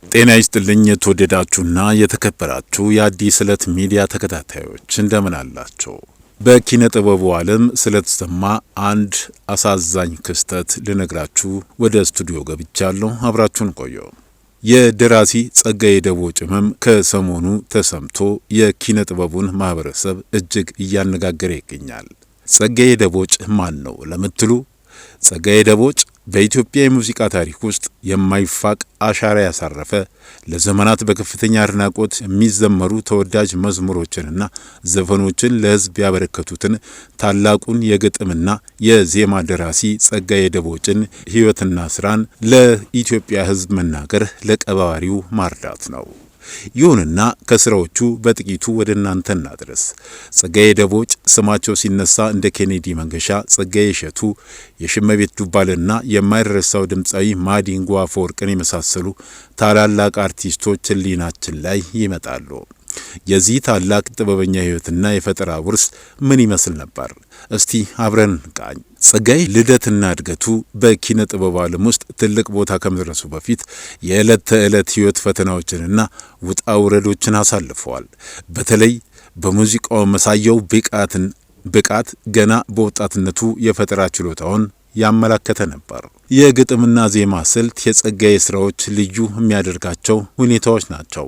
ጤና ይስጥልኝ የተወደዳችሁና የተከበራችሁ የአዲስ ዕለት ሚዲያ ተከታታዮች እንደምን አላችሁ? በኪነ ጥበቡ ዓለም ስለተሰማ አንድ አሳዛኝ ክስተት ልነግራችሁ ወደ ስቱዲዮ ገብቻለሁ። አብራችሁን ቆዩ። የደራሲ ጸጋዬ ደቦጭ ሕመም ከሰሞኑ ተሰምቶ የኪነ ጥበቡን ማህበረሰብ እጅግ እያነጋገረ ይገኛል። ጸጋዬ ደቦጭ ማን ነው ለምትሉ፣ ጸጋዬ ደቦጭ በኢትዮጵያ የሙዚቃ ታሪክ ውስጥ የማይፋቅ አሻራ ያሳረፈ ለዘመናት በከፍተኛ አድናቆት የሚዘመሩ ተወዳጅ መዝሙሮችንና ዘፈኖችን ለሕዝብ ያበረከቱትን ታላቁን የግጥምና የዜማ ደራሲ ጸጋዬ ደቦጭን ሕይወትና ስራን ለኢትዮጵያ ሕዝብ መናገር ለቀባሪው ማርዳት ነው። ይሁንና ከስራዎቹ በጥቂቱ ወደ እናንተ እናድረስ። ጸጋዬ ደቦጭ ስማቸው ሲነሳ እንደ ኬኔዲ መንገሻ፣ ጸጋዬ እሸቱ፣ የሽመቤት ዱባለና የማይረሳው ድምፃዊ ማዲንጎ አፈወርቅን የመሳሰሉ ታላላቅ አርቲስቶች ሕሊናችን ላይ ይመጣሉ። የዚህ ታላቅ ጥበበኛ ሕይወትና የፈጠራ ውርስ ምን ይመስል ነበር? እስቲ አብረን ቃኝ። ጸጋዬ ልደትና እድገቱ በኪነ ጥበብ ዓለም ውስጥ ትልቅ ቦታ ከመድረሱ በፊት የዕለት ተዕለት ሕይወት ፈተናዎችንና ውጣ ውረዶችን አሳልፈዋል። በተለይ በሙዚቃው መሳያው ብቃት ገና በወጣትነቱ የፈጠራ ችሎታውን ያመላከተ ነበር። የግጥምና ዜማ ስልት የጸጋዬ ስራዎች ልዩ የሚያደርጋቸው ሁኔታዎች ናቸው።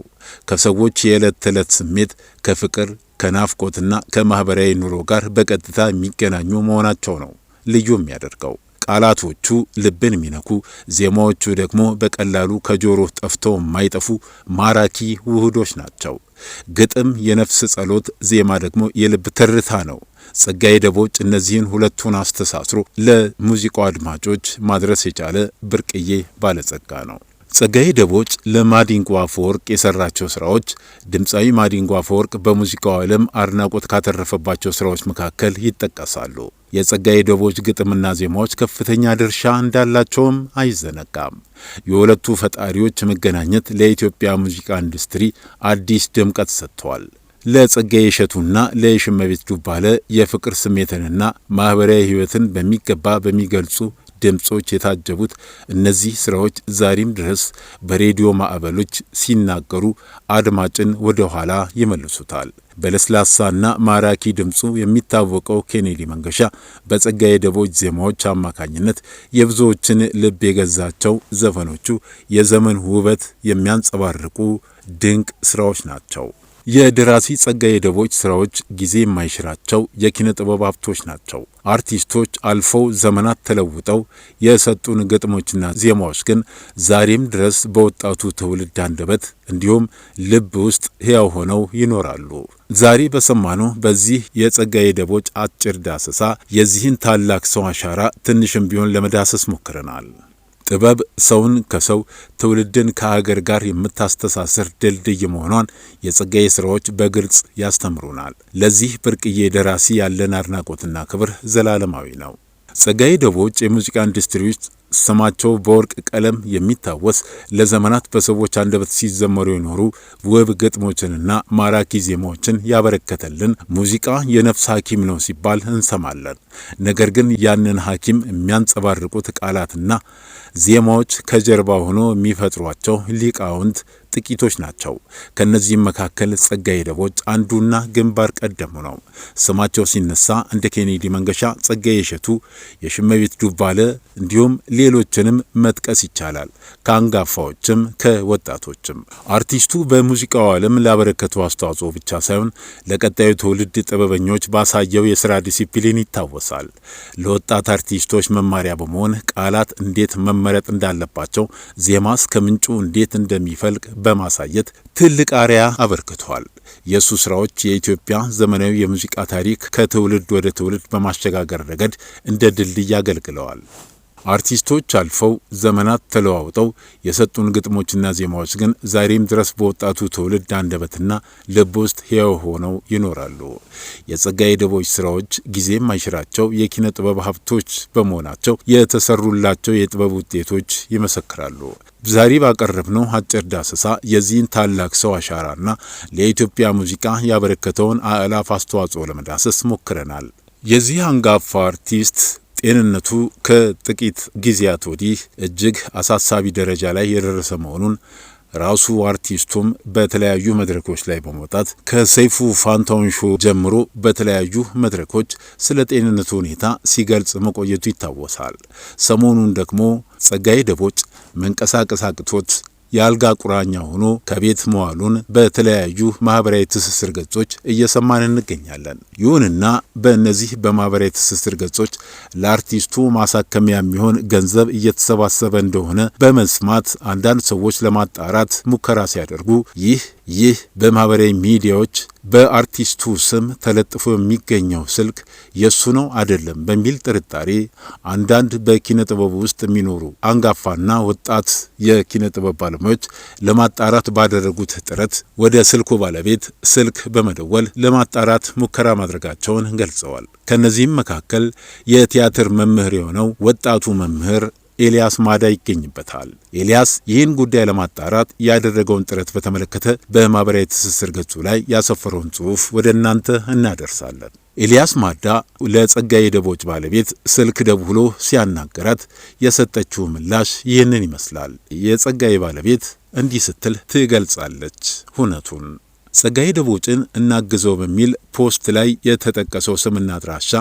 ከሰዎች የዕለት ተዕለት ስሜት፣ ከፍቅር፣ ከናፍቆትና ከማህበራዊ ኑሮ ጋር በቀጥታ የሚገናኙ መሆናቸው ነው ልዩ የሚያደርገው። ቃላቶቹ ልብን የሚነኩ፣ ዜማዎቹ ደግሞ በቀላሉ ከጆሮ ጠፍተው የማይጠፉ ማራኪ ውህዶች ናቸው። ግጥም የነፍስ ጸሎት፣ ዜማ ደግሞ የልብ ትርታ ነው። ጸጋዬ ደቦጭ እነዚህን ሁለቱን አስተሳስሮ ለሙዚቃው አድማጮች ማድረስ የቻለ ብርቅዬ ባለጸጋ ነው። ጸጋዬ ደቦጭ ለማዲንጎ አፈወርቅ የሰራቸው ስራዎች ድምፃዊ ማዲንጎ አፈወርቅ በሙዚቃው ዓለም አድናቆት ካተረፈባቸው ስራዎች መካከል ይጠቀሳሉ። የጸጋዬ ደቦጭ ግጥምና ዜማዎች ከፍተኛ ድርሻ እንዳላቸውም አይዘነጋም። የሁለቱ ፈጣሪዎች መገናኘት ለኢትዮጵያ ሙዚቃ ኢንዱስትሪ አዲስ ድምቀት ሰጥቷል። ለጸጋዬ እሸቱና ለሽመቤት ዱባለ የፍቅር ስሜትንና ማህበራዊ ሕይወትን በሚገባ በሚገልጹ ድምጾች የታጀቡት እነዚህ ስራዎች ዛሬም ድረስ በሬዲዮ ማዕበሎች ሲናገሩ አድማጭን ወደ ኋላ ይመልሱታል። በለስላሳና ማራኪ ድምጹ የሚታወቀው ኬኔዲ መንገሻ በጸጋዬ ደቦጭ ዜማዎች አማካኝነት የብዙዎችን ልብ የገዛቸው ዘፈኖቹ የዘመን ውበት የሚያንጸባርቁ ድንቅ ስራዎች ናቸው። የደራሲ ጸጋዬ ደቦጭ ስራዎች ጊዜ የማይሽራቸው የኪነ ጥበብ ሀብቶች ናቸው። አርቲስቶች አልፈው ዘመናት ተለውጠው የሰጡን ግጥሞችና ዜማዎች ግን ዛሬም ድረስ በወጣቱ ትውልድ አንደበት እንዲሁም ልብ ውስጥ ሕያው ሆነው ይኖራሉ። ዛሬ በሰማነው በዚህ የጸጋዬ ደቦጭ አጭር ዳሰሳ የዚህን ታላቅ ሰው አሻራ ትንሽም ቢሆን ለመዳሰስ ሞክረናል። ጥበብ ሰውን ከሰው ትውልድን ከሀገር ጋር የምታስተሳስር ድልድይ መሆኗን የጸጋዬ ስራዎች በግልጽ ያስተምሩናል። ለዚህ ብርቅዬ ደራሲ ያለን አድናቆትና ክብር ዘላለማዊ ነው። ጸጋዬ ደቦጭ የሙዚቃ ኢንዱስትሪ ውስጥ ስማቸው በወርቅ ቀለም የሚታወስ ለዘመናት በሰዎች አንደበት ሲዘመሩ የኖሩ ውብ ግጥሞችንና ማራኪ ዜማዎችን ያበረከተልን ሙዚቃ የነፍስ ሐኪም ነው ሲባል እንሰማለን። ነገር ግን ያንን ሐኪም የሚያንጸባርቁት ቃላትና ዜማዎች ከጀርባ ሆኖ የሚፈጥሯቸው ሊቃውንት ጥቂቶች ናቸው። ከነዚህም መካከል ጸጋዬ ደቦጭ አንዱና ግንባር ቀደሙ ነው። ስማቸው ሲነሳ እንደ ኬኔዲ መንገሻ፣ ጸጋዬ እሸቱ፣ የሽመቤት ዱባለ እንዲሁም ሌሎችንም መጥቀስ ይቻላል። ከአንጋፋዎችም ከወጣቶችም አርቲስቱ በሙዚቃው ዓለም ላበረከቱ አስተዋጽኦ ብቻ ሳይሆን ለቀጣዩ ትውልድ ጥበበኞች ባሳየው የስራ ዲሲፕሊን ይታወሳል። ለወጣት አርቲስቶች መማሪያ በመሆን ቃላት እንዴት መመረጥ እንዳለባቸው፣ ዜማስ ከምንጩ እንዴት እንደሚፈልቅ በማሳየት ትልቅ አርያ አበርክቷል። የሱ ስራዎች የኢትዮጵያ ዘመናዊ የሙዚቃ ታሪክ ከትውልድ ወደ ትውልድ በማሸጋገር ረገድ እንደ ድልድይ አገልግለዋል። አርቲስቶች አልፈው ዘመናት ተለዋውጠው የሰጡን ግጥሞችና ዜማዎች ግን ዛሬም ድረስ በወጣቱ ትውልድ አንደበትና ልብ ውስጥ ሕያው ሆነው ይኖራሉ። የጸጋዬ ደቦጭ ስራዎች ጊዜም አይሽራቸው የኪነ ጥበብ ሀብቶች በመሆናቸው የተሰሩላቸው የጥበብ ውጤቶች ይመሰክራሉ። ዛሬ ባቀረብነው አጭር ዳሰሳ የዚህን ታላቅ ሰው አሻራና ለኢትዮጵያ ሙዚቃ ያበረከተውን አእላፍ አስተዋጽኦ ለመዳሰስ ሞክረናል። የዚህ አንጋፋ አርቲስት ጤንነቱ ከጥቂት ጊዜያት ወዲህ እጅግ አሳሳቢ ደረጃ ላይ የደረሰ መሆኑን ራሱ አርቲስቱም በተለያዩ መድረኮች ላይ በመውጣት ከሰይፉ ፋንታውን ሾው ጀምሮ በተለያዩ መድረኮች ስለ ጤንነቱ ሁኔታ ሲገልጽ መቆየቱ ይታወሳል። ሰሞኑን ደግሞ ጸጋዬ ደቦጭ መንቀሳቀስ አቅቶት የአልጋ ቁራኛ ሆኖ ከቤት መዋሉን በተለያዩ ማህበራዊ ትስስር ገጾች እየሰማን እንገኛለን። ይሁንና በእነዚህ በማህበራዊ ትስስር ገጾች ለአርቲስቱ ማሳከሚያ የሚሆን ገንዘብ እየተሰባሰበ እንደሆነ በመስማት አንዳንድ ሰዎች ለማጣራት ሙከራ ሲያደርጉ ይህ በማህበራዊ ሚዲያዎች በአርቲስቱ ስም ተለጥፎ የሚገኘው ስልክ የሱ ነው አይደለም በሚል ጥርጣሬ አንዳንድ በኪነ ጥበቡ ውስጥ የሚኖሩ አንጋፋና ወጣት የኪነ ጥበብ ባለሙያዎች ለማጣራት ባደረጉት ጥረት ወደ ስልኩ ባለቤት ስልክ በመደወል ለማጣራት ሙከራ ማድረጋቸውን ገልጸዋል። ከነዚህም መካከል የቲያትር መምህር የሆነው ወጣቱ መምህር ኤልያስ ማዳ ይገኝበታል። ኤልያስ ይህን ጉዳይ ለማጣራት ያደረገውን ጥረት በተመለከተ በማህበራዊ ትስስር ገጹ ላይ ያሰፈረውን ጽሑፍ ወደ እናንተ እናደርሳለን። ኤልያስ ማዳ ለጸጋዬ ደቦጭ ባለቤት ስልክ ደውሎ ሲያናገራት የሰጠችው ምላሽ ይህንን ይመስላል። የጸጋዬ ባለቤት እንዲህ ስትል ትገልጻለች ሁነቱን። ጸጋዬ ደቦጭን እናግዘው በሚል ፖስት ላይ የተጠቀሰው ስምና አድራሻ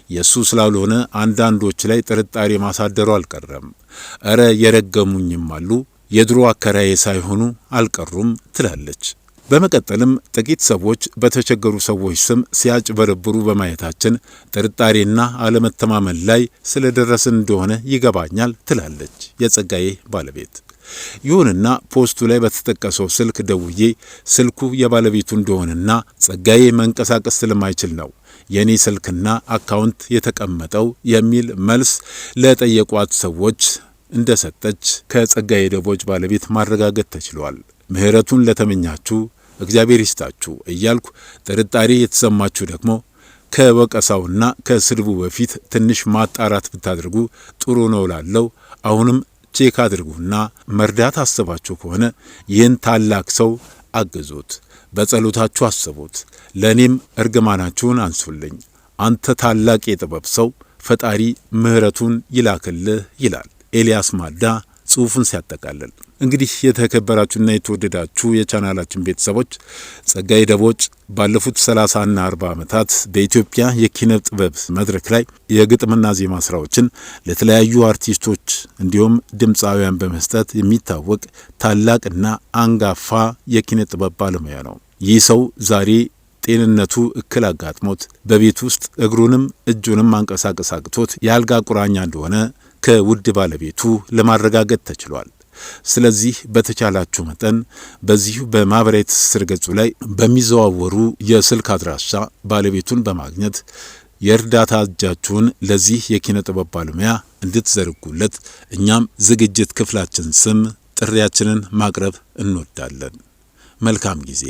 የሱ ስላልሆነ አንዳንዶች ላይ ጥርጣሬ ማሳደሩ አልቀረም። እረ የረገሙኝም አሉ፣ የድሮ አከራዬ ሳይሆኑ አልቀሩም ትላለች። በመቀጠልም ጥቂት ሰዎች በተቸገሩ ሰዎች ስም ሲያጭበረብሩ በማየታችን ጥርጣሬና አለመተማመን ላይ ስለደረስን እንደሆነ ይገባኛል ትላለች የጸጋዬ ባለቤት። ይሁንና ፖስቱ ላይ በተጠቀሰው ስልክ ደውዬ ስልኩ የባለቤቱ እንደሆነና ጸጋዬ መንቀሳቀስ ስለማይችል ነው የኔ ስልክና አካውንት የተቀመጠው የሚል መልስ ለጠየቋት ሰዎች እንደሰጠች ከጸጋዬ ደቦጭ ባለቤት ማረጋገጥ ተችሏል። ምህረቱን ለተመኛችሁ እግዚአብሔር ይስጣችሁ እያልኩ ጥርጣሬ የተሰማችሁ ደግሞ ከወቀሳውና ከስድቡ በፊት ትንሽ ማጣራት ብታደርጉ ጥሩ ነው ላለው አሁንም ቼክ አድርጉና መርዳት አስባችሁ ከሆነ ይህን ታላቅ ሰው አግዙት፣ በጸሎታችሁ አስቡት፣ ለኔም እርግማናችሁን አንሱልኝ። አንተ ታላቅ የጥበብ ሰው ፈጣሪ ምህረቱን ይላክልህ ይላል ኤልያስ ማዳ ጽሑፉን ሲያጠቃልል። እንግዲህ የተከበራችሁና የተወደዳችሁ የቻናላችን ቤተሰቦች ጸጋዬ ደቦጭ ባለፉት 30ና 40 ዓመታት በኢትዮጵያ የኪነ ጥበብ መድረክ ላይ የግጥምና ዜማ ስራዎችን ለተለያዩ አርቲስቶች እንዲሁም ድምፃውያን በመስጠት የሚታወቅ ታላቅና አንጋፋ የኪነ ጥበብ ባለሙያ ነው። ይህ ሰው ዛሬ ጤንነቱ እክል አጋጥሞት በቤት ውስጥ እግሩንም እጁንም ማንቀሳቀስ አቅቶት የአልጋ ቁራኛ እንደሆነ ከውድ ባለቤቱ ለማረጋገጥ ተችሏል። ስለዚህ በተቻላችሁ መጠን በዚሁ በማህበራዊ ትስስር ገጹ ላይ በሚዘዋወሩ የስልክ አድራሻ ባለቤቱን በማግኘት የእርዳታ እጃችሁን ለዚህ የኪነ ጥበብ ባለሙያ እንድትዘረጉለት እኛም ዝግጅት ክፍላችን ስም ጥሪያችንን ማቅረብ እንወዳለን። መልካም ጊዜ።